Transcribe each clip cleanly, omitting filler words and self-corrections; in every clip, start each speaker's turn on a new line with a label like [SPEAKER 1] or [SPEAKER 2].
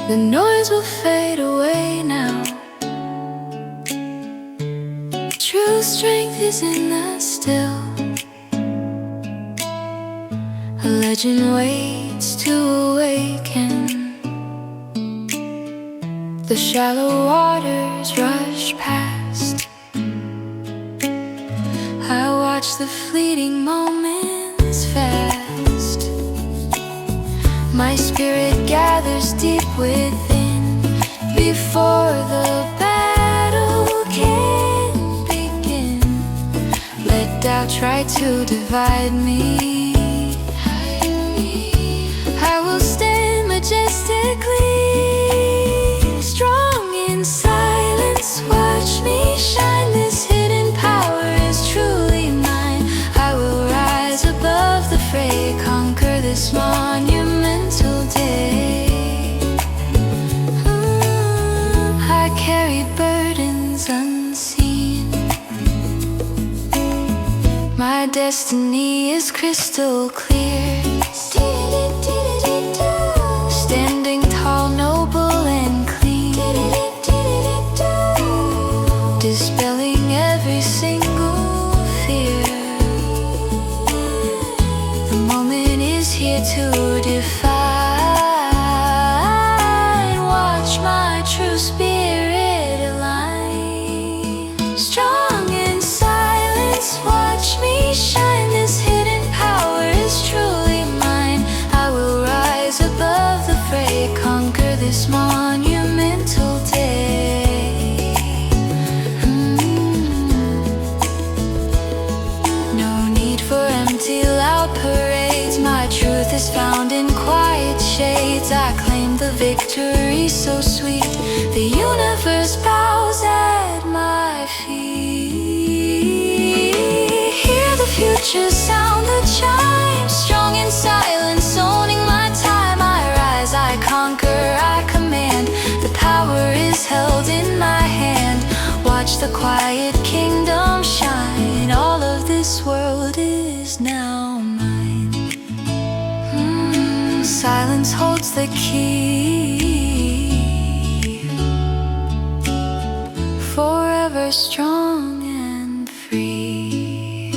[SPEAKER 1] The noise will fade away now. True strength is in the still. A legend waits to awaken. The shallow waters rush past. I watch the fleeting moments fast. My spirit gathers deep within before the battle can begin. Let doubt try to divide me. I will stand majestically, strong in silence. Watch me shine. This hidden power is truly mine. I will rise above the fray, conquer this monumental day. I carry burdens unseen. My destiny is crystal clear. Standing tall, noble and clean, dispelling every single fear. The moment is here to define. Watch my true spirit align. Strong in silence, watch me shine. This hidden power is truly mine. I will rise above the fray, conquer this monumental day. No need for empty, loud parades. My truth is found in quiet shades. I claim the victory so sweet. The universe bows at my feet. Hear the future sound the chimes. Strong in silence, owning my time. I rise, I conquer, I command. The power is held in my hand. Watch the quiet kingdom shine. All of this world is now mine. Silence holds the key. Forever strong and free.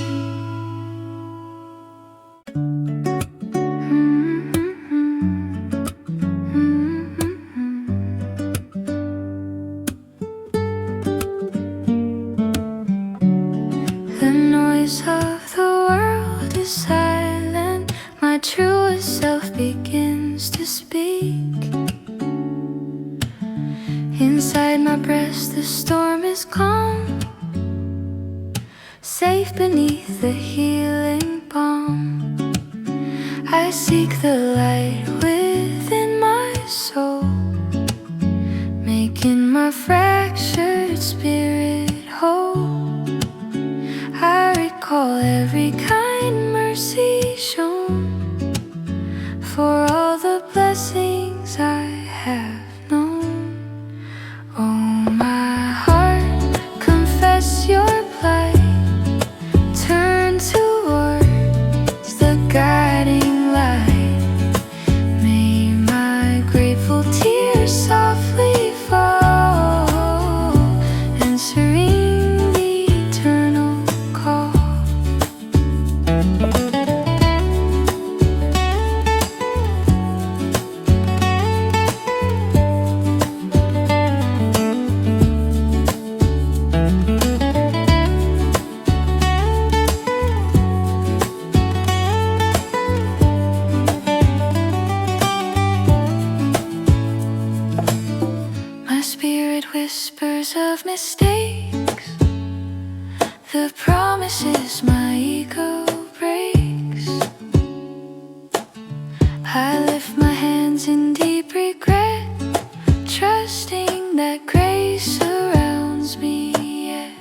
[SPEAKER 1] The noise of the world is silent. My truest self begins to speak. Inside my breast the storm is calm, safe beneath the healing balm. I seek the light within my soul, making my fractured spirit whole. I recall every kind mercy shown, for all the blessings I have known. Oh, my heart, confess your plight. Turn towards the guiding light. May my grateful tears softly fall, answering the eternal call. My spirit whispers of mistakes, the promises my ego breaks. I lift my hands in deep regret, trusting that grace surrounds me yet.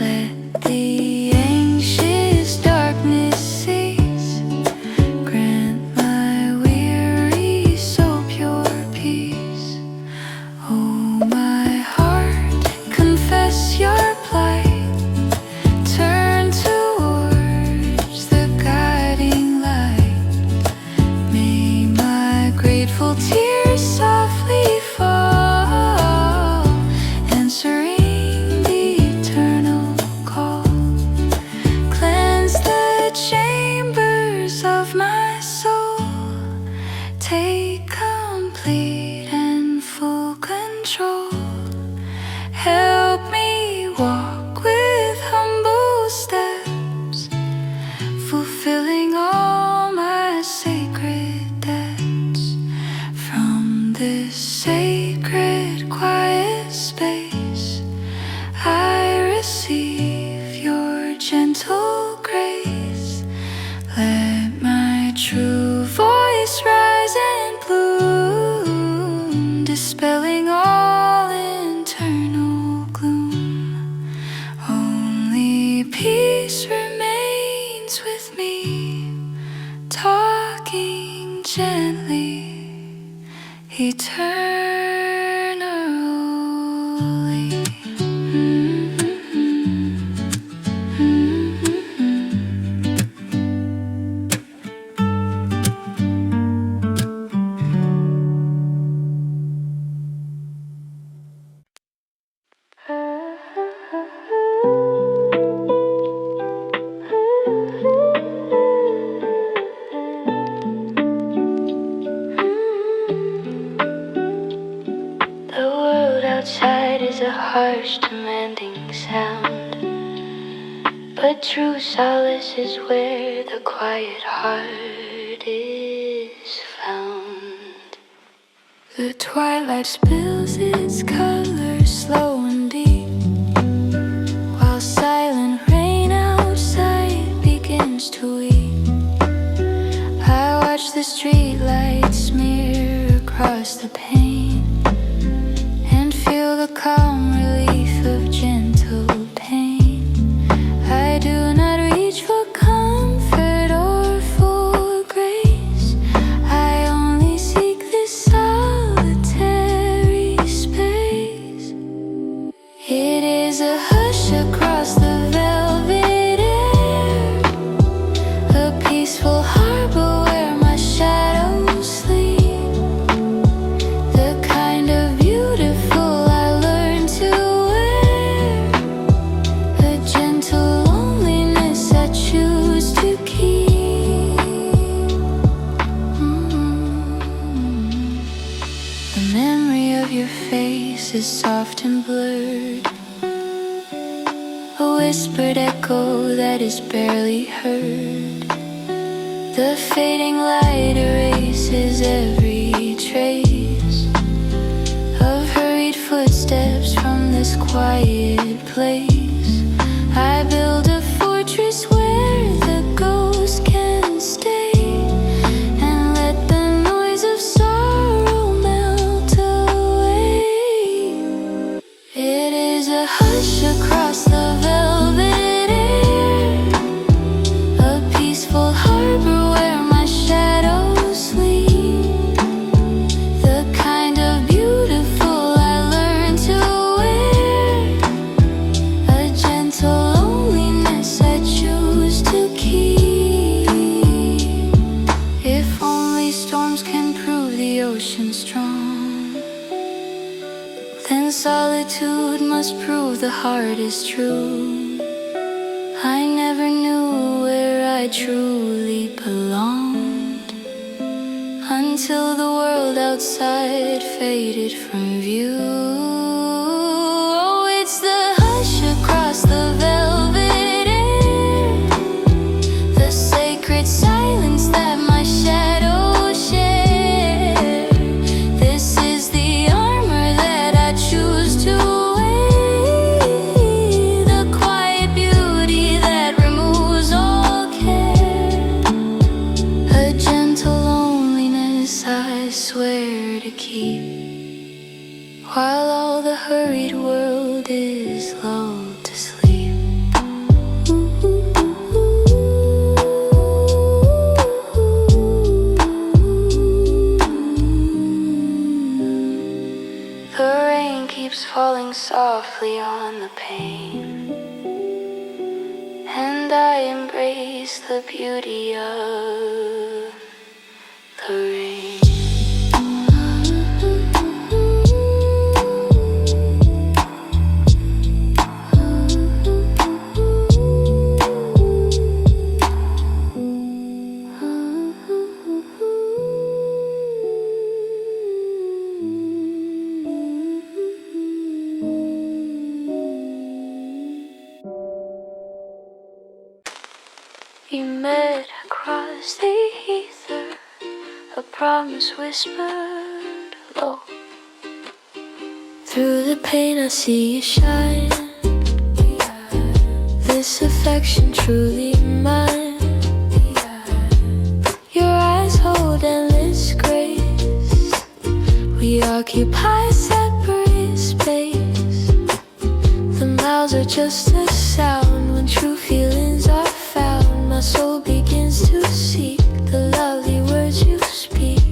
[SPEAKER 1] Let the anxious darkness cease, grant my weary soul pure peace. Oh, my heart, confess your plight. Turn toward relaxing sound, but true solace is where the quiet heart is found. The twilight spills its colors slow and deep, while silent rain outside begins to weep. I watch the streetlights smear across the pane and feel the calm relief of gentle pain. I do not reach for comfort or for grace. I only seek this solitary space. It is a hush across the velvet air, a peaceful harbor where my shadows sleep, the kind of beautiful I learned to wear, a gentle loneliness I choose to keep. The memory of your face is soft and blurred, a whispered echo that is barely heard. The fading light erases every trace of hurried footsteps from this quiet place. I build a fortress where the ghost can stay, and let the noise of sorrow melt away. It is a hush across the velvet air, a peaceful harbor where my shadows sleep, the kind of beautiful I learned to wear, a gentle loneliness I choose to keep. If only storms can prove the ocean strong, then solitude must prove the heart is true. I never knew where I truly belonged until the world outside faded from view. Oh, it's the hush across the velvet air, the sacred silence that my shadows share. This is the armor that I choose to wear, the quiet beauty that removes all care, a gentle loneliness I swear to keep, while all the hurried world is lulled to sleep. The rain keeps falling softly on the pane, and I embrace the beauty of the rain. We met across the ether, a promise whispered low. Through the pain I see you shine, this affection truly mine. Your eyes hold endless grace, we occupy separate space. The miles are just a sound when true feelings are found. My soul begins to seek the lovely words you speak.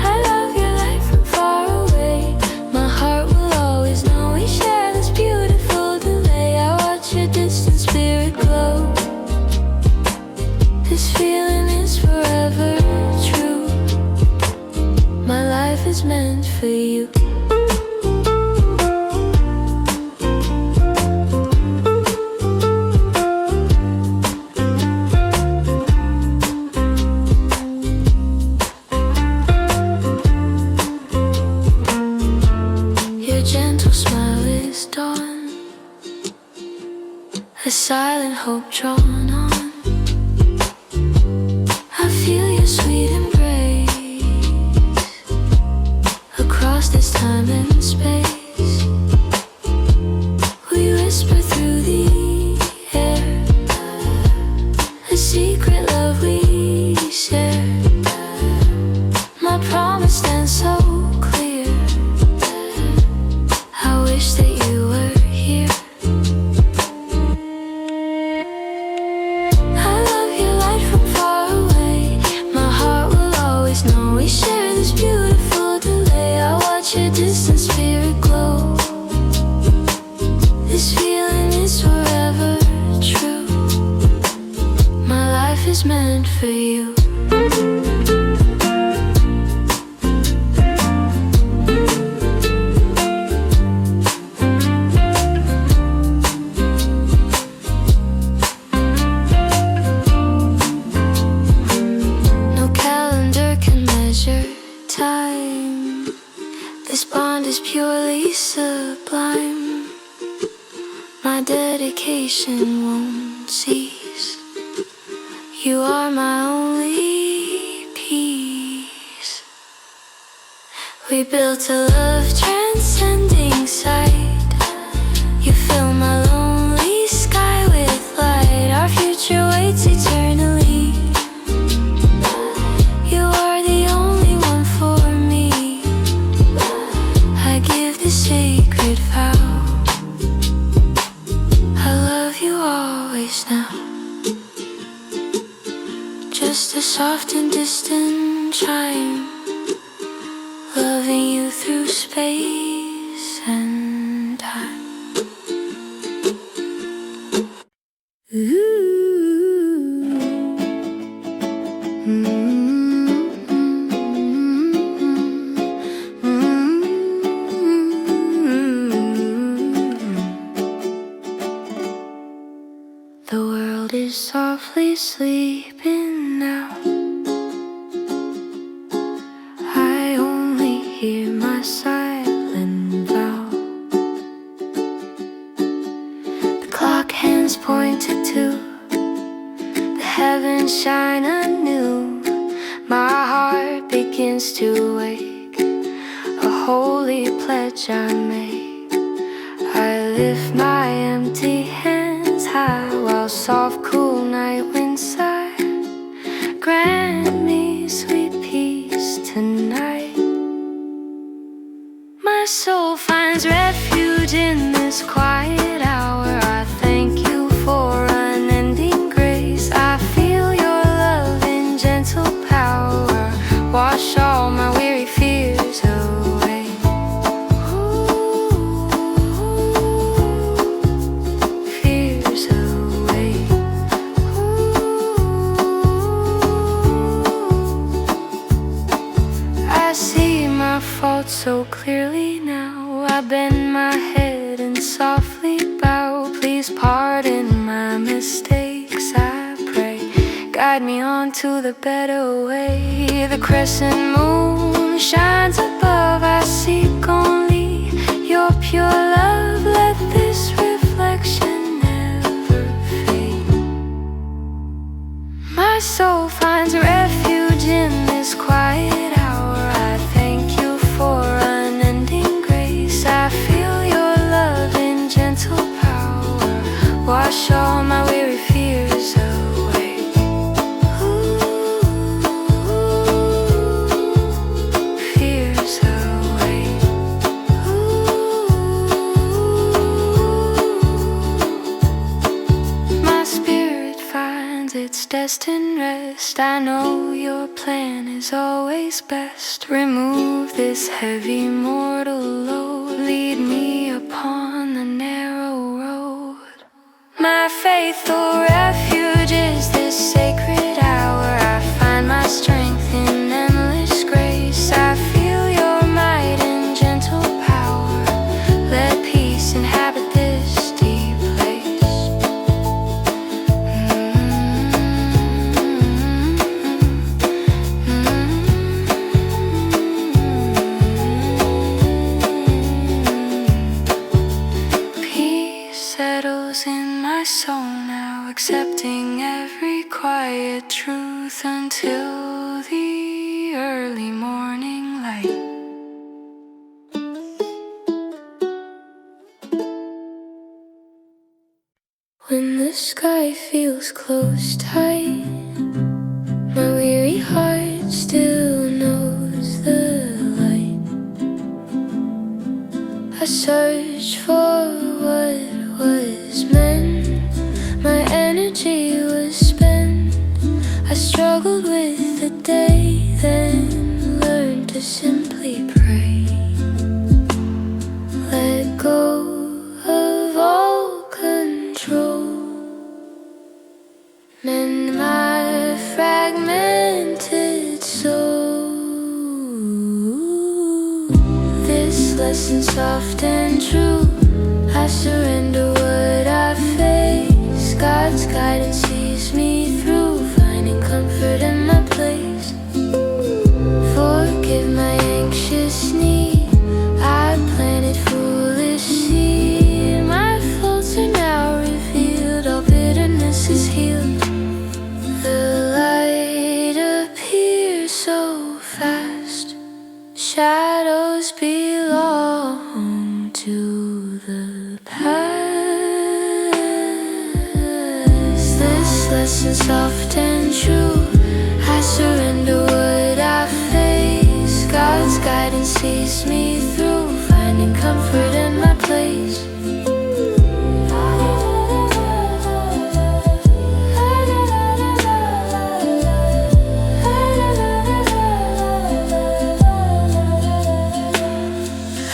[SPEAKER 1] I love your light from far away, my heart will always know we share this beautiful delay. I watch your distant spirit glow, this feeling is forever true. My life is meant for you. a silent hope drawn on. I feel your sweet embrace across this time and space. We whisper through the air, a secret love we share. My promise stands so clear. I wish that you were here. I love your light from far away. My heart will always know we share this beautiful delay. I watch your distant spirit glow. This feeling is forever true. My life is meant for you. Time. This bond is purely sublime. My dedication won't cease. You are my only peace. We built a love transcending sight. You fill my lonely sky with light. Our future waits eternally. You are the only one for me. I give this sacred vow. I love you always now. Just a soft and distant chime, loving you through space and time. Ooh. The world is softly sleeping now. I only hear my silent vow. The clock hands point to 2. The heavens shine anew. My heart begins to wake. A holy pledge I make. I lift my empty hands high, while soft cool night winds sigh. Grant me sweet peace tonight. My soul finds refuge in this quiet hour. I thank you for unending grace. I feel your love in gentle power. Wash all my weary fears away. Fears away. I see my faults so clearly now. I bend my head and softly bow. Please pardon my mistakes, I pray. Guide me on to the better way. The crescent moon shines above. I seek only your pure love. Let this reflection never fade. My soul finds refuge in this quiet hour. I thank you for unending grace. I feel your love in gentle power. Wash all my weary fears away. Fears away. My spirit finds its destined rest. I know your plan is always best. Remove this heavy mortal load. Lead me upon the narrow road. My faithful refuge is this sacred hour. I find my strength in endless grace. I feel your might and gentle power. Let peace inhabit this deep place. Peace settles in my my soul now, accepting every quiet truth until the early morning light. When the sky feels close tight, my weary heart still knows the light. I search for what was meant, my energy was spent. I struggled with the day, then learned to simply pray. Let go of all control, mend my fragmented soul. This lesson soft and true, I surrender what I face. God's guidance sees me through, finding comfort in my place. Forgive my anxious need, I planted foolish seed. My faults are now revealed, all bitterness is healed. The light appears so fast, shadows belong to the past. This lesson soft and true, I surrender what I face. God's guidance sees me through, finding comfort in my place.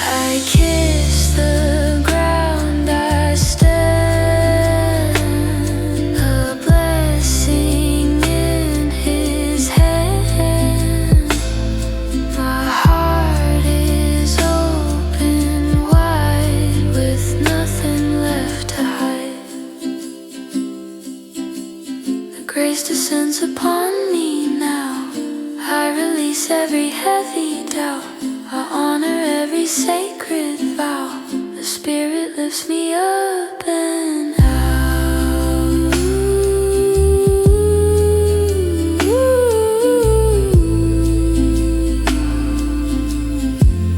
[SPEAKER 1] I kiss the ground I stand, a blessing in His hand. My heart is open wide, with nothing left to hide. The grace descends upon me now, I release every heavy doubt, I honor every sacred vow. The Spirit lifts me up and out.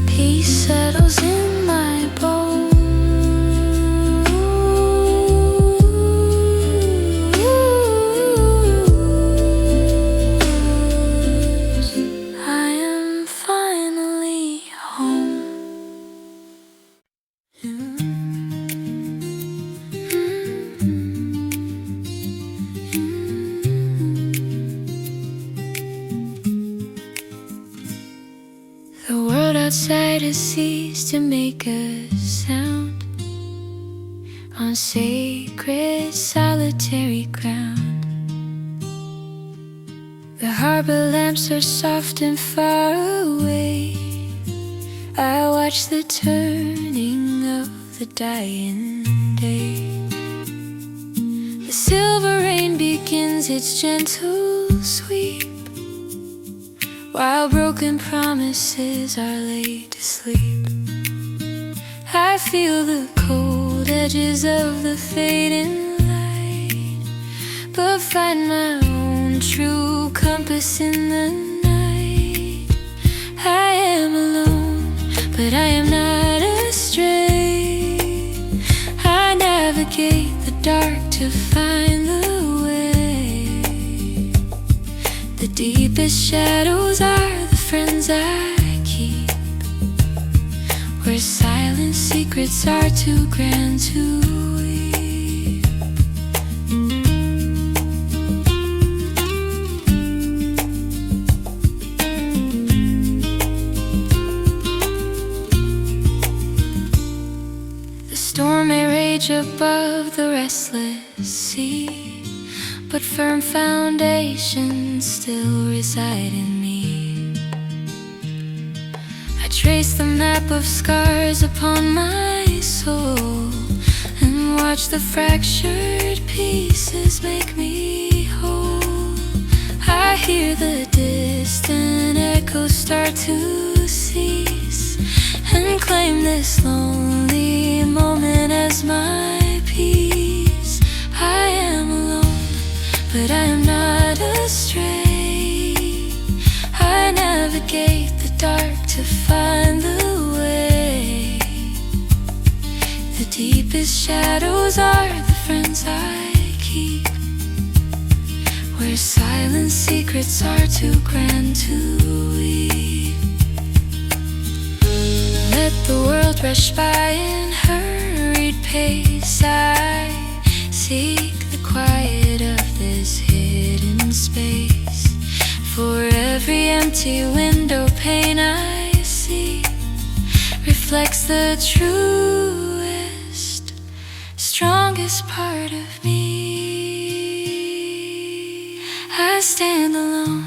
[SPEAKER 1] Peace settles in my bones, I am finally home. The world outside has ceased to make a sound on sacred solitary ground. The harbor lamps are soft and far away, I watch the turning of the dying day. The silver rain begins its gentle sweep, while broken promises are laid to sleep. I feel the cold edges of the fading light, but find my own true compass in the night. I am alone, but I am not astray. I navigate the dark to find the way. The deepest shadows are the friends I keep, where silent secrets are too grand to weep. The storm may rage above the restless sea, but firm foundations still reside in me. I trace the map of scars upon my soul, and watch the fractured pieces make me whole. I hear the distant echoes start to cease, and claim this lonely moment as my peace. to find the way. The deepest shadows are the friends I keep, where silent secrets are too grand to weep. Let the world rush by in hurried pace. I seek the quiet of this hidden space. For every empty window pane I see reflects the truest, strongest part of me. I stand alone,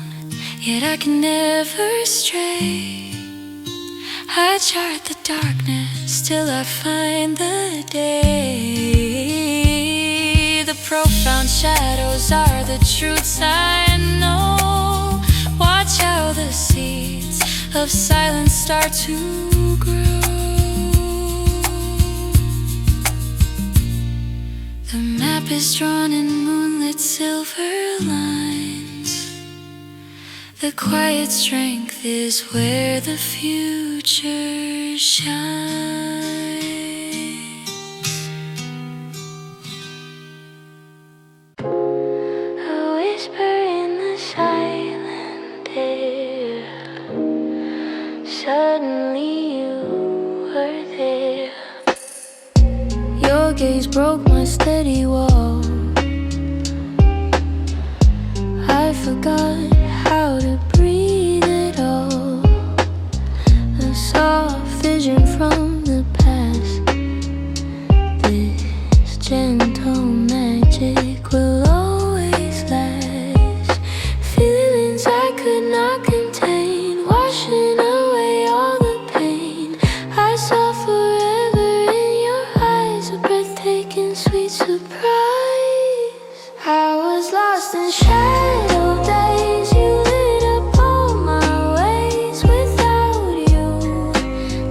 [SPEAKER 1] yet I can never stray. I chart the darkness till I find the day. The profound shadows are the truths I know. Watch how the seeds of silence start to grow. The map is drawn in moonlit silver lines. The quiet strength is where the future shines. A whisper in the silent air. Suddenly you were there. Your gaze broke my steady wall. I forgot how to breathe at all. A soft vision from the past. This gentle magic will always last. Feelings I could not contain, washing away all the pain. I saw forever in your eyes, a breathtaking sweet surprise. I was lost in shadow days. You lit up all my ways. Without you,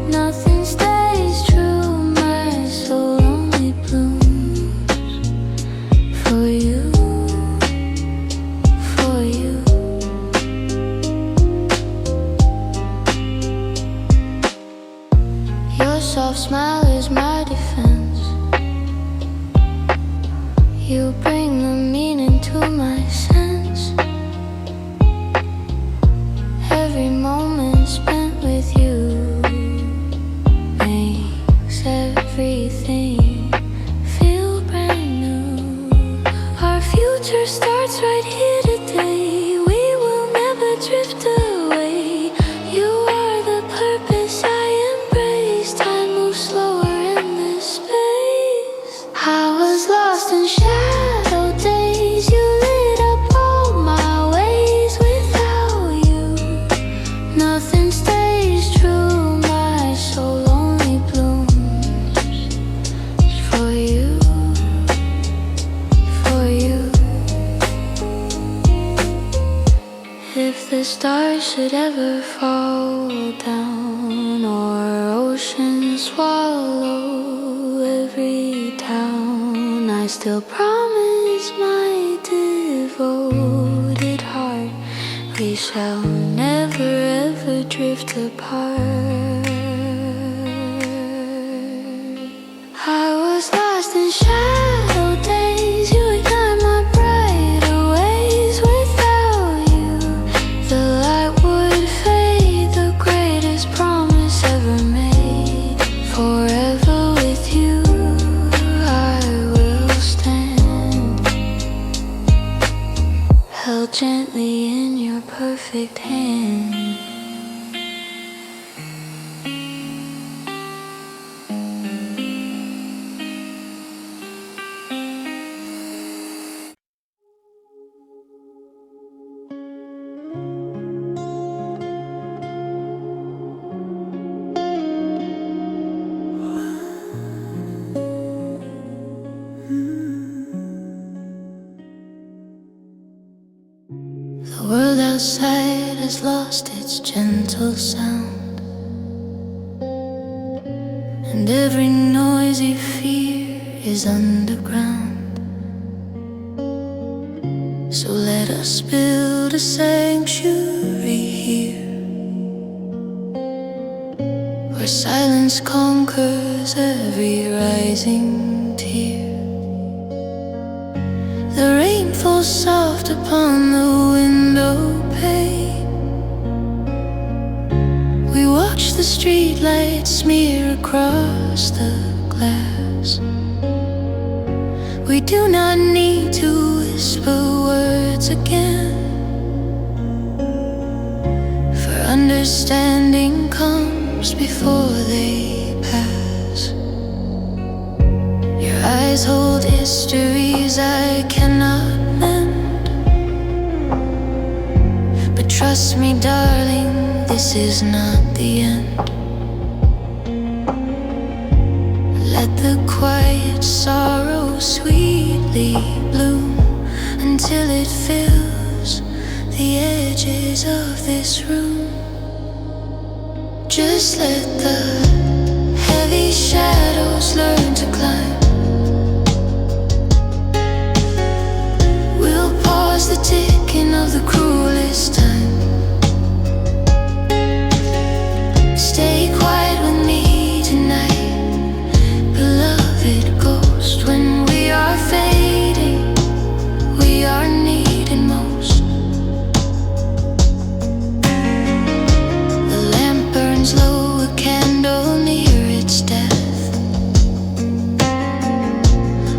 [SPEAKER 1] nothing stays true. My soul only blooms for you, for you. Your soft smile is my defense. You bring the meaning to my sense. Every moment spent with you makes everything feel brand new. Our future starts right here today. We will never drift away. You are the purpose I embrace. Time moves slower in this space. I was lost in shadow days. You lit up all my ways. Without you, nothing stays true. My soul only blooms for you, for you. If the stars should ever fall down, or oceans swallow every town, I still promise my devoted heart we shall never ever drift apart. I was lost in shadow days. You ignite my brighter ways. Without you, the light would fade. The greatest promise ever made. Forever with you I will stand, held gently in your perfect hand. The world outside has lost its gentle sound, and every noisy fear is underground. So let us build a sanctuary here, where silence conquers every rising tear. The rain falls soft upon the window pane. We watch the streetlights smear across the glass. We do not need to whisper words again, for understanding comes before they pass. Your eyes hold histories I cannot mend, but trust me, darling, this is not the end. Let the quiet sorrow sweetly bloom until it fills the edges of this room. Just let the heavy shadows learn to climb. We'll pause the ticking of the cruelest time. Stay quiet with me tonight, beloved ghost. When we are fading, we are needed most. The lamp burns low, a candle near its death,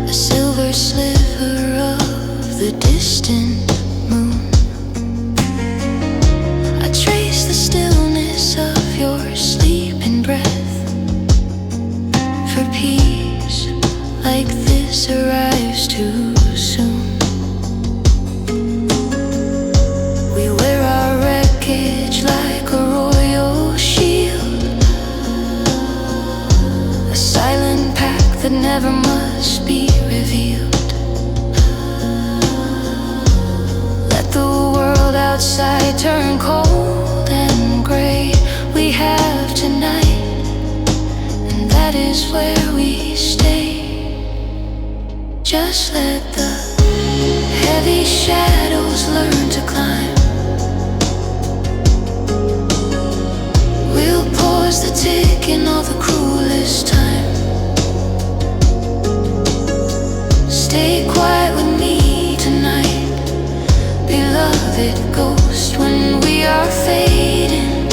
[SPEAKER 1] a silver sliver of the distant moon. I trace the stillness of your sleeping breath, for peace like this arrives too soon. We wear our wreckage like a royal shield, a silent pact that never must be revealed. Let the world outside turn cold and gray. We have tonight, and that is where we stay. Just let the heavy shadows learn to climb. We'll pause the ticking of the cruelest time. Stay quiet with me tonight, beloved ghost. When we are fading,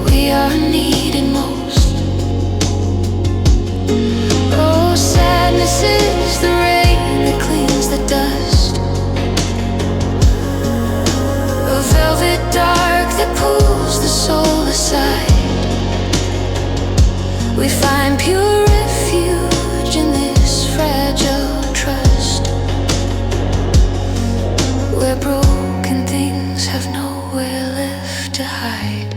[SPEAKER 1] we are needed most. Oh, sadness is the rain that cleans the dust, a velvet dark that pulls the soul aside. We find pure refuge in this fragile trust, where broken things have nowhere left to hide.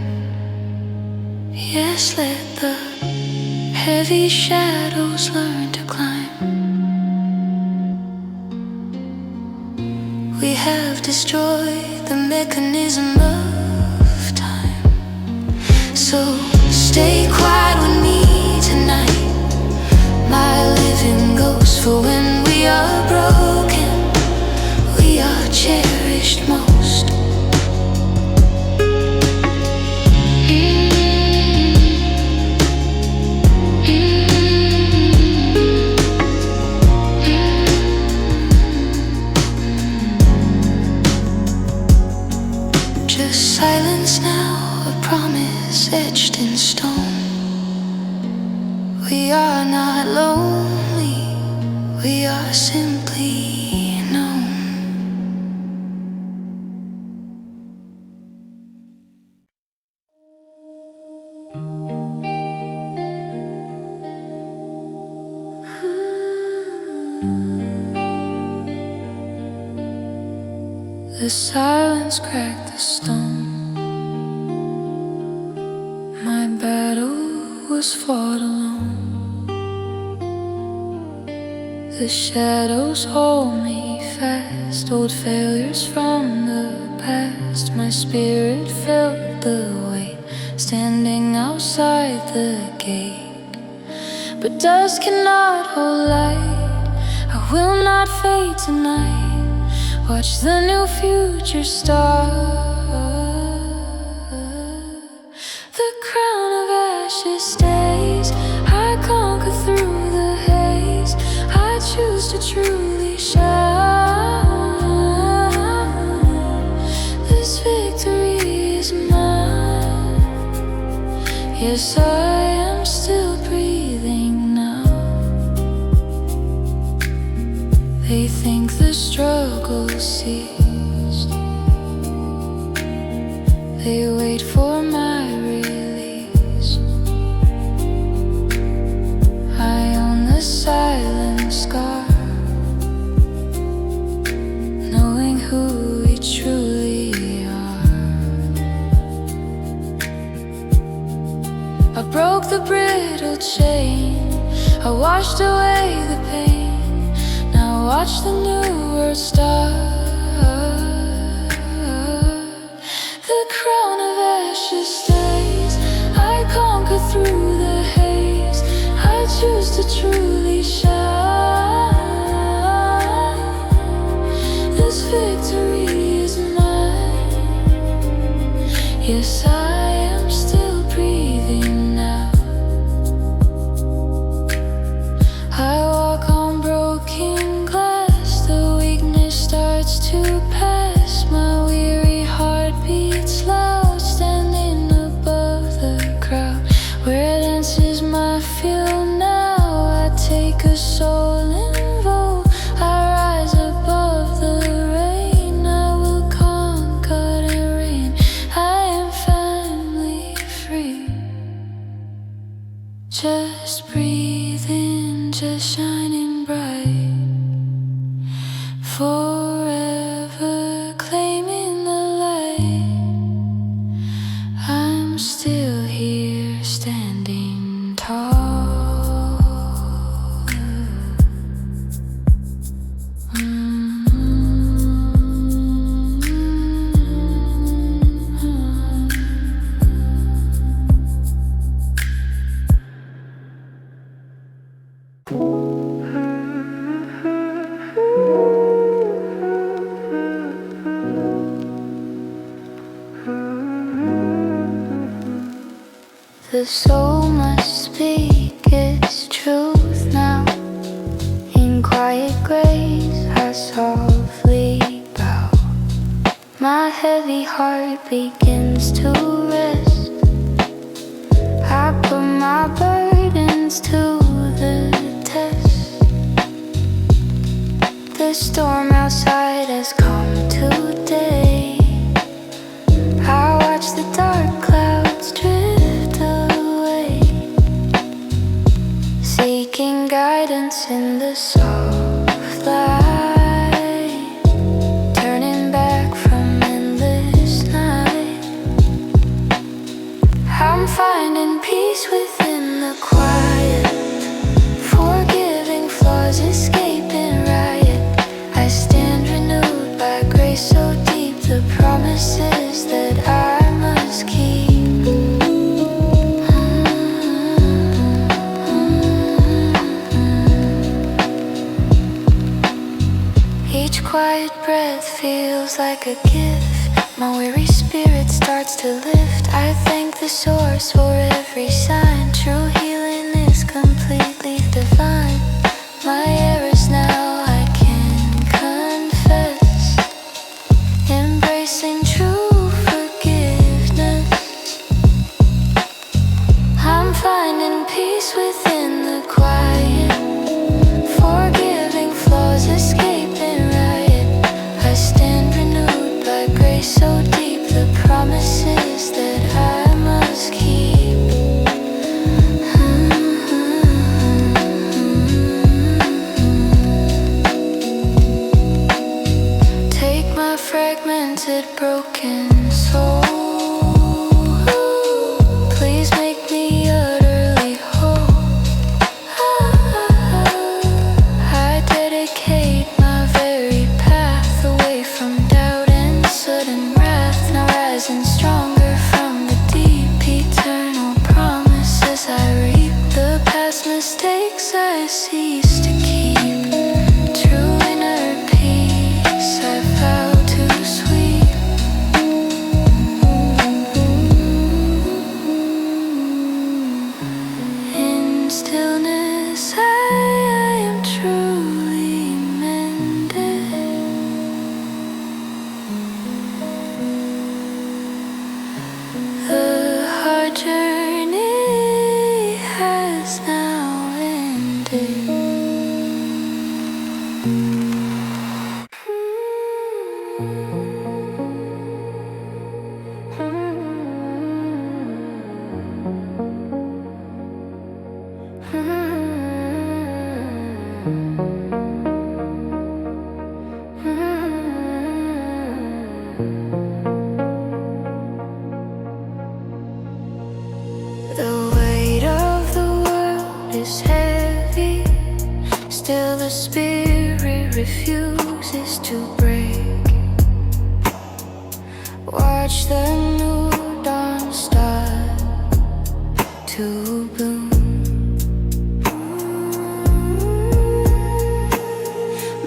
[SPEAKER 1] Yes, let the heavy shadows learn to climb. We have destroyed the mechanism of time, so stay quiet with me tonight, my living ghost. For when we are broken, we are cherished most. Just silence now, a promise etched in stone. We are not lonely, we are simply known. The silence cracked the stone. My battle was fought alone. The shadows hold me fast, old failures from the past. My spirit felt the weight, standing outside the gate. But dusk cannot hold light, I will not fade tonight. Watch the new future start. The crown of ashes truly shine. This victory is mine. Yes, I am still breathing now. They think the struggle ceased. They wait for my release. I own the silent scar, knowing who we truly are. I broke the brittle chain, I washed away the pain. Now watch the new world start. The crown of ashes stays. I conquer through the haze. I choose to truly shine. This victory is mine. Yes, I am still breathing now. I walk on broken glass. The weakness starts to pass. My weary heart beats loud, standing above the crowd. Where dances my feel now. I take a soul and vow. I rise above the rain. I will conquer and reign. I am finally free. Just breathing, just shining bright. Forever claiming the light. I'm still here standing tall. The soul must speak its truth now. In quiet grace I softly bow. My heavy heart begins to rest. I put my burdens to the test. The storm outside has come today. I watch the dark clouds drift away, seeking guidance in the soft light, turning back from endless night. I'm finding peace within the quiet, forgiving flaws, escaping riot. I stand renewed by grace so deep, the promises that I must keep. Each quiet breath feels like a gift. My weary spirit starts to lift. I thank the source for every sign. True healing is completely divine. My errors now I can confess, embracing true forgiveness. I'm finding peace within the quiet, forgiving flaws, escaping riot. I stand renewed by grace so deep, the promises that I must keep. Take my fragmented, broken soul. Please make me utterly whole. I dedicate my very path away from doubt and sudden wrath. Now rising stronger from the deep, eternal promises I reap. The past mistakes I cease to keep. True inner peace I vow to sweep. still the spirit refuses to break. Watch the new dawn start to bloom.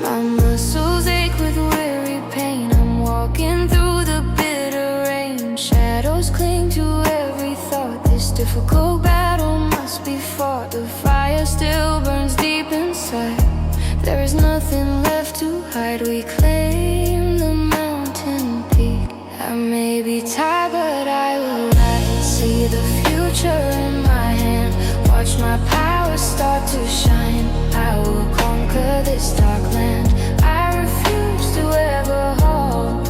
[SPEAKER 1] My muscles ache with weary pain. I'm walking through the bitter rain. Shadows cling to every thought. This difficult battle must be fought. The fire still burns deep inside. There is nothing left to hide. We claim the mountain peak. I may be tired, but I will rise. See the future in my hand. Watch my power start to shine. I will conquer this dark land. I refuse to ever halt.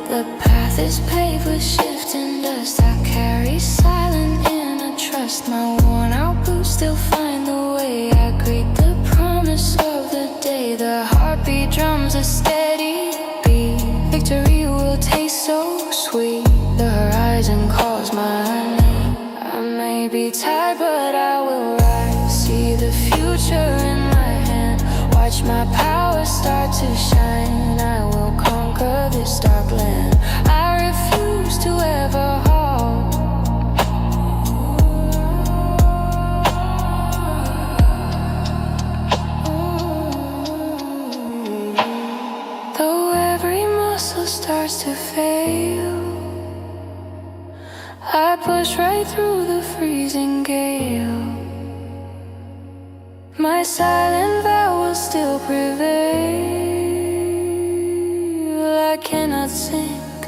[SPEAKER 1] The path is paved with shifting dust. I carry silent inner trust. My worn out boots still find the way. I greet the promise of the day. The heartbeat drums a steady beat. Victory will taste so sweet. The horizon calls my name. I may be tired, but I will rise. See the future in my hand. Watch my power start to shine. I will conquer this dark land. I refuse to ever halt. Though every muscle starts to fail, I push right through the freezing gale. My silent vow will still prevail. I cannot sink,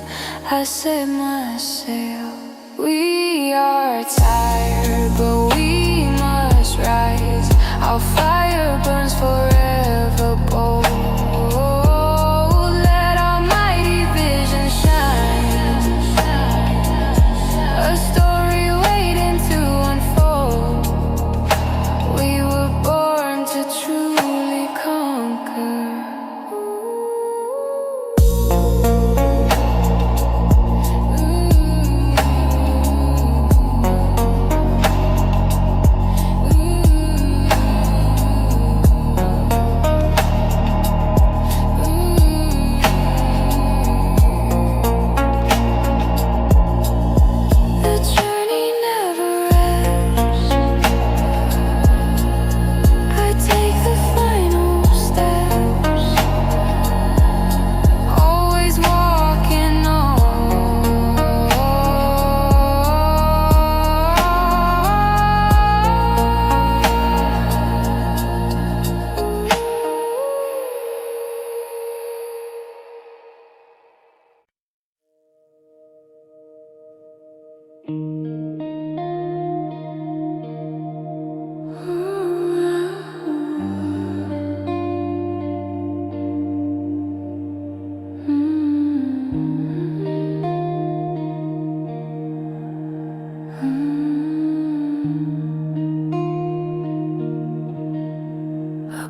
[SPEAKER 1] I set my sail. We are tired, but we must rise. Our fire burns forever bold. Let our mighty vision shine. A story waiting to unfold. We were born to truly conquer.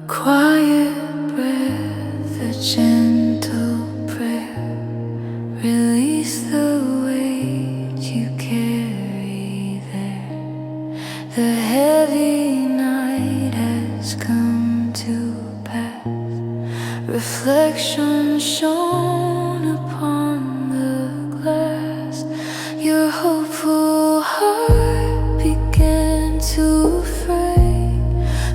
[SPEAKER 1] Quiet breath, a gentle prayer. Release the weight you carry there. The heavy night has come to pass. Reflection shone upon the glass. Your hopeful heart began to fray,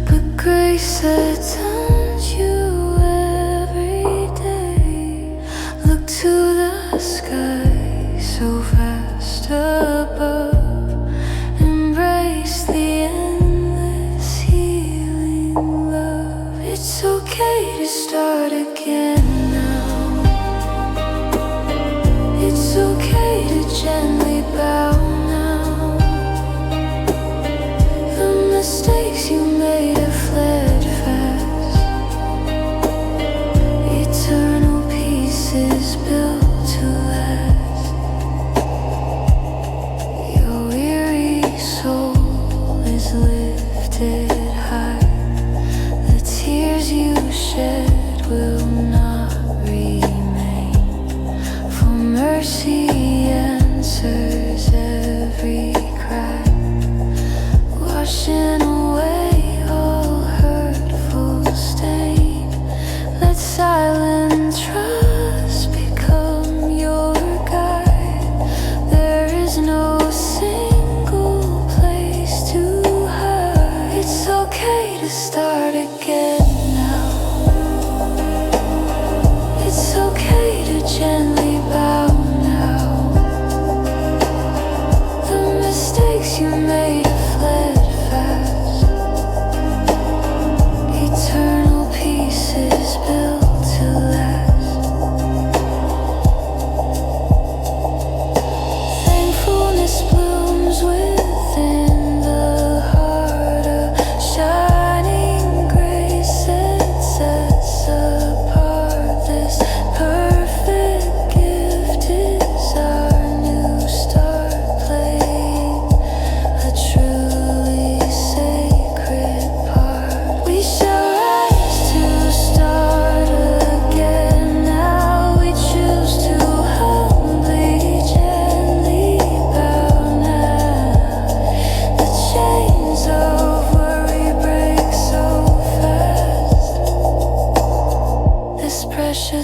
[SPEAKER 1] but grace attends you every day. Look to the sky so vast above. Embrace the endless healing love. It's okay to start again now. It's okay to gently bow now. The mistakes you made have fled fast.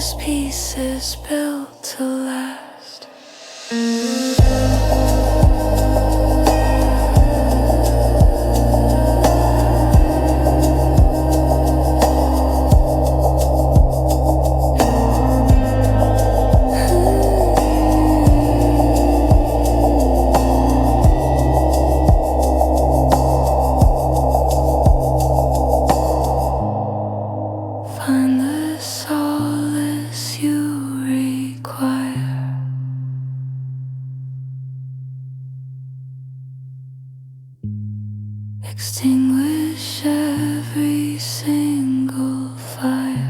[SPEAKER 1] precious pieces built to last. Find the solace you require. Extinguish every single fire.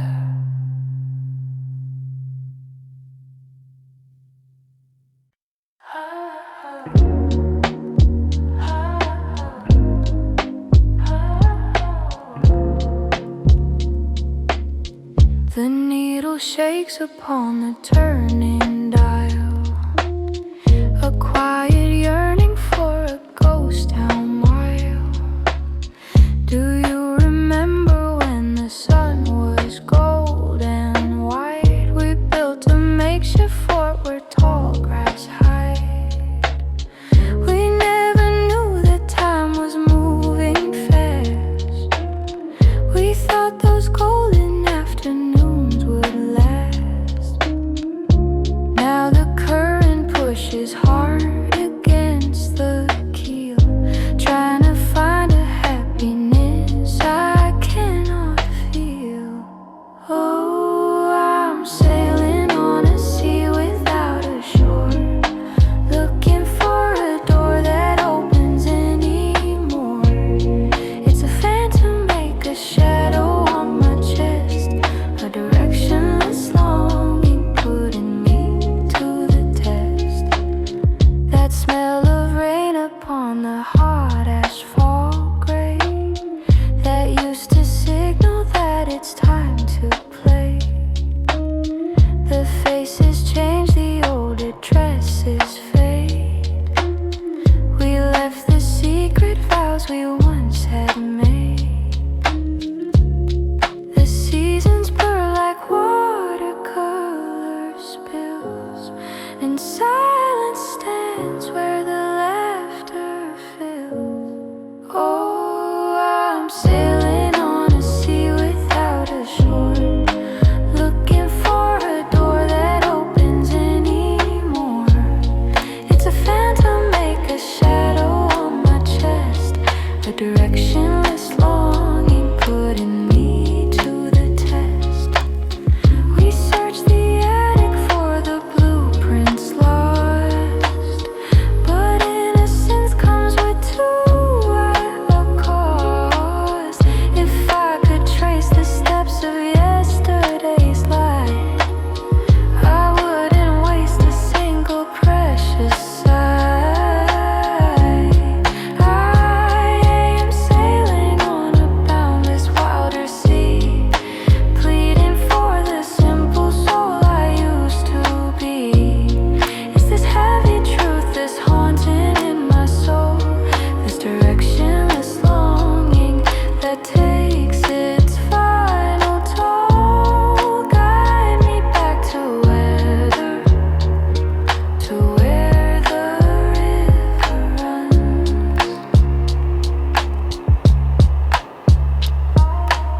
[SPEAKER 1] The needle shakes upon the turning dial, a quiet yearning for a ghost town mile. Do you remember when the sun was gold and white? We built a makeshift fort where tall grass hide. We never knew that time was moving fast. We thought those golden afternoons would last. Now the current pushes hard against the keel, trying to find a happiness I cannot feel. Oh, I'm sailing on a sea without a shore, looking for a door that opens anymore. It's a phantom, make a shadow on my chest, a directionless longing putting me to the test. That smell of rain upon the hot asphalt grade, that used to signal that it's time to play. The faces change, the old addresses fade. We left the secret vows we once had made. The seasons blur like watercolor spills, and silence stands where the laughter fills. Oh, I'm sailing on a sea without a shore, looking for a door that opens anymore. It's a phantom, make a shadow on my chest, a directionless longing putting me to the test. We searched the attic for the blueprints lost, but innocence comes with too high a cost. If I could trace the steps of yesterday's life, I wouldn't waste a single precious sight. I am sailing on a boundless wilder sea, pleading for the simple soul I used to be. It's this heavy truth, this haunting in my soul, this directionless longing that takes its final toll. Guide me back to where the river runs.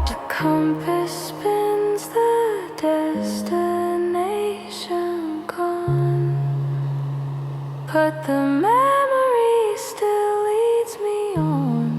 [SPEAKER 1] The compass spins, the destination gone, but the memory still leads me on.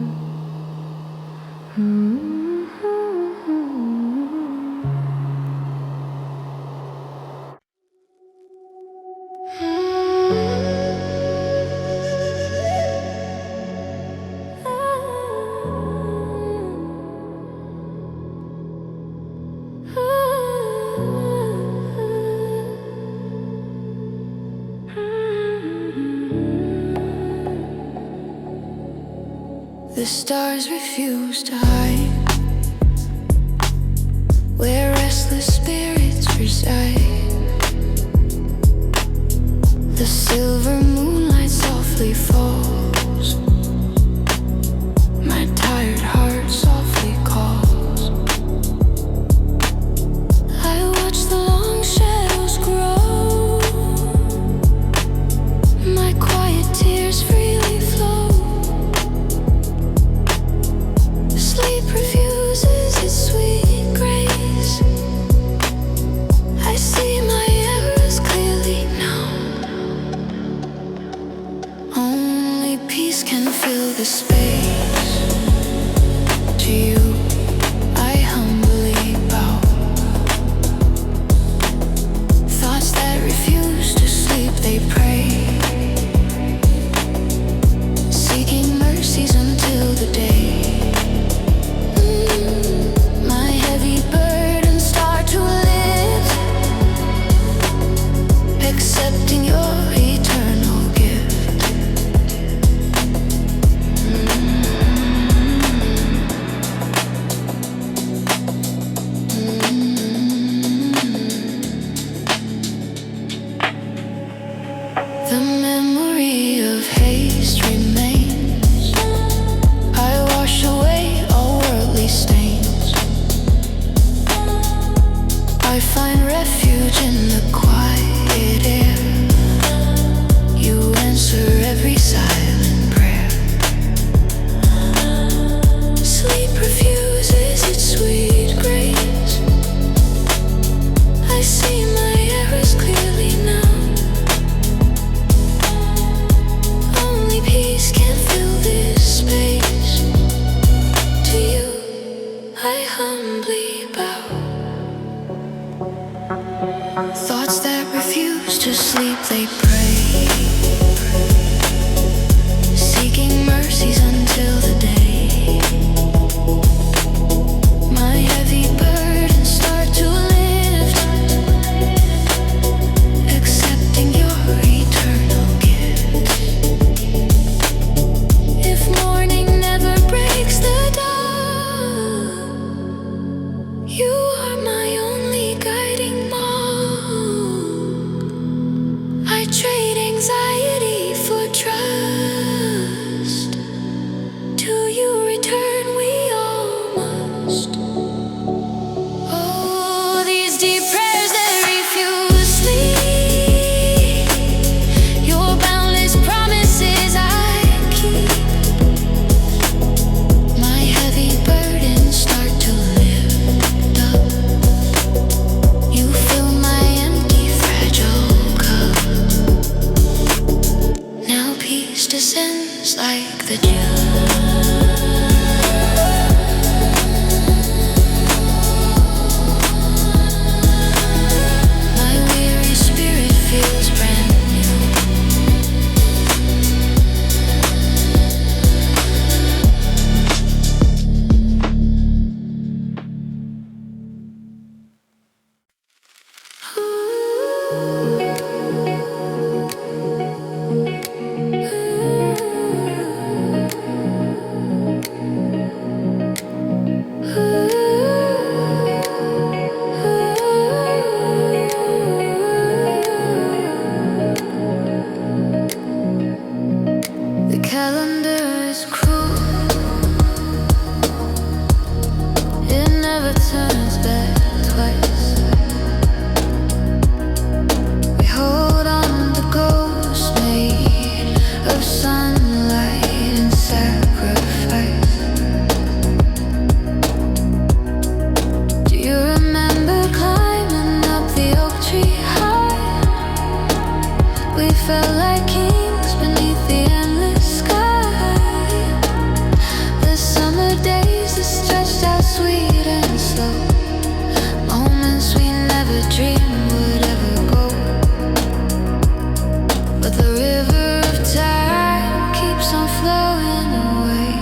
[SPEAKER 1] The stars refuse to hide where restless spirits reside. The silver moonlight softly falls, my tired heart softly calls. I watch the long find refuge in the quiet air. You answer every silent prayer. Sleep refuses its sweet grace. I see my errors clearly now. Only peace can fill this space. To you I humbly bow. Thoughts that refuse to sleep, they pray, seeking mercies until the day my heavy burdens start to lift, accepting your eternal gift. If morning never breaks the dawn, you are my only guiding monk. I trade anxiety for trust. To you return we all must. Oh, these deep prayers that refuse sleep, your boundless promises I keep. My heavy burdens start to lift up. You fill my empty, fragile cup. Now peace descends like the dew. My weary spirit feels brand new. The calendar is cruel. It never turns back twice. We hold on to ghosts made of sunlight and sacrifice. Do you remember climbing up the oak tree high? We felt like kings beneath the endless sky. The summer days that stretched out sweet and slow, moments we never dreamed would ever go. But the river of time keeps on flowing away,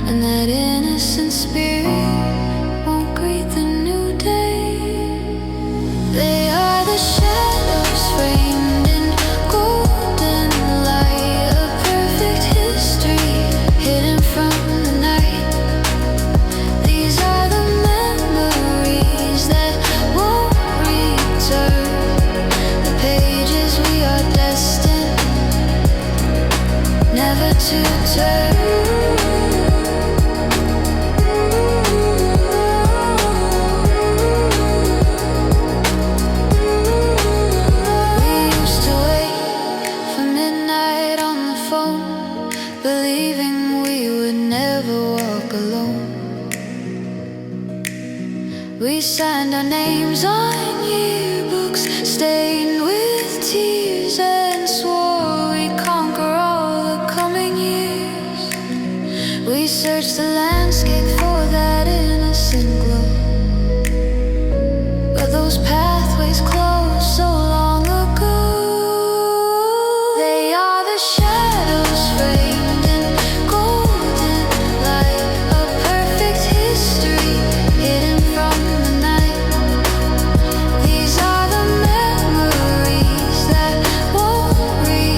[SPEAKER 1] and that innocent spirit won't greet the new day. They are the shadows framed in golden light, a perfect history hidden from the night. These are the memories that won't return, the pages we are destined never to turn. We used to wait for midnight on the phone, believing we would never walk alone. We signed our names on yearbooks stained with tears, and swore we'd conquer all the coming years. We searched the landscape for that innocent glow, but those pathways closed so long ago. They are the shadows framed in golden light, a perfect history hidden from the night. These are the memories that won't return.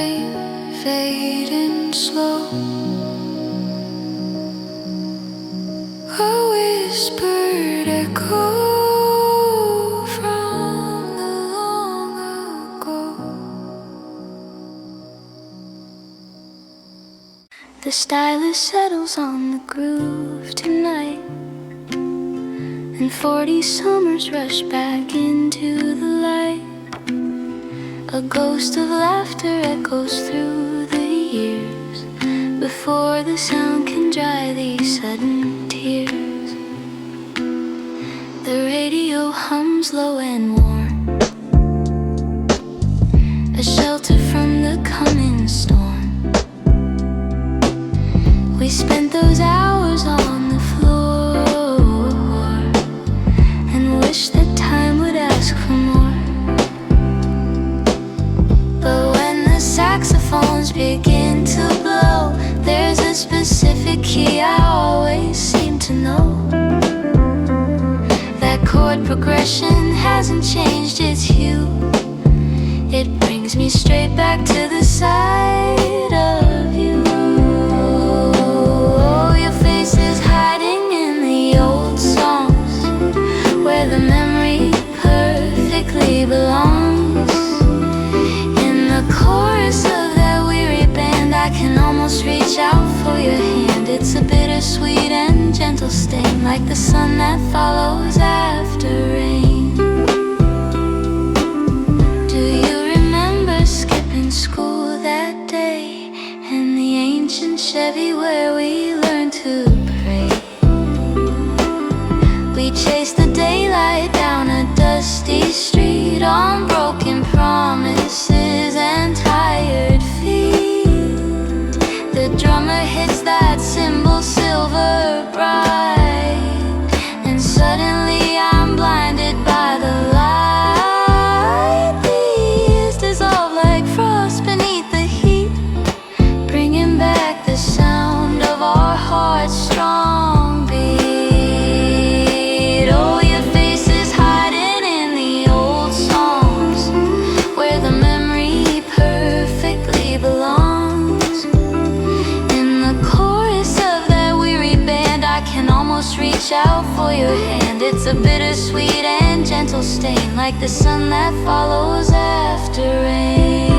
[SPEAKER 1] night fading slow. A whispered echo from the long ago. The stylus settles on the groove tonight, and 40 summers rush back into the light. A ghost of laughter echoes through the years before the sound can dry these sudden tears. The radio hums low and warm, a shelter from the coming storm. We spent those hours on the floor and wish that time would ask for more. But when the saxophones begin to blow, there's a specific key I always seem to know. That chord progression hasn't changed its hue. It brings me straight back to the sight of you. Oh, your face is hiding in the old songs where the memory perfectly belongs. In the chorus of that weary band, I can almost reach out for your hand. It's a bittersweet and gentle stain, like the sun that follows after rain. Do you remember skipping school that day in the ancient Chevy where we learned to pray? We chased the daylight down a dusty street on broken promises and tired feet. The drummer hits that cymbal silver bright, and suddenly I'm blinded by the light. These dissolve like frost beneath the heat, bringing back the sound of our heart's strong beat. Oh, your face is hiding in the old songs where the memory perfectly belongs. In the chorus of that weary band, I can almost reach out for your hand. It's a bittersweet and gentle stain, like the sun that follows after rain.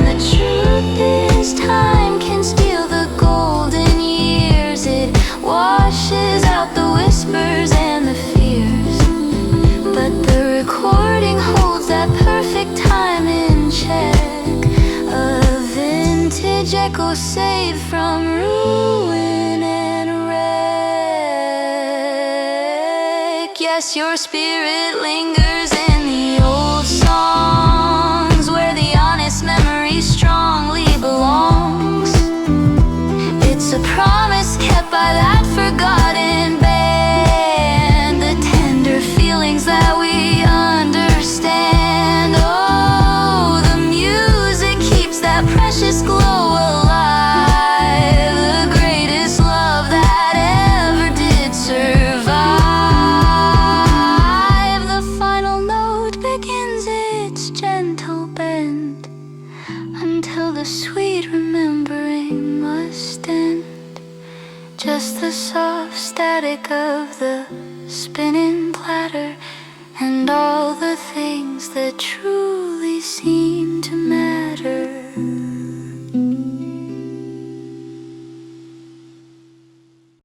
[SPEAKER 1] The truth is, time can steal the golden years. It washes out the whispers and the fears, but the recording holds that perfect time in check. A vintage echo saved from ruin and wreck. Yes, your spirit lingers in the old songs where the honest memory strongly belongs. It's a promise kept by that forgotten band, the tender feelings that we understand. Oh, the music keeps that precious glow alive, the greatest love that ever did survive. The final note begins its gentle bend until the sweet remembering must end. Just the soft static of the spinning platter, and all the things that truly seem to matter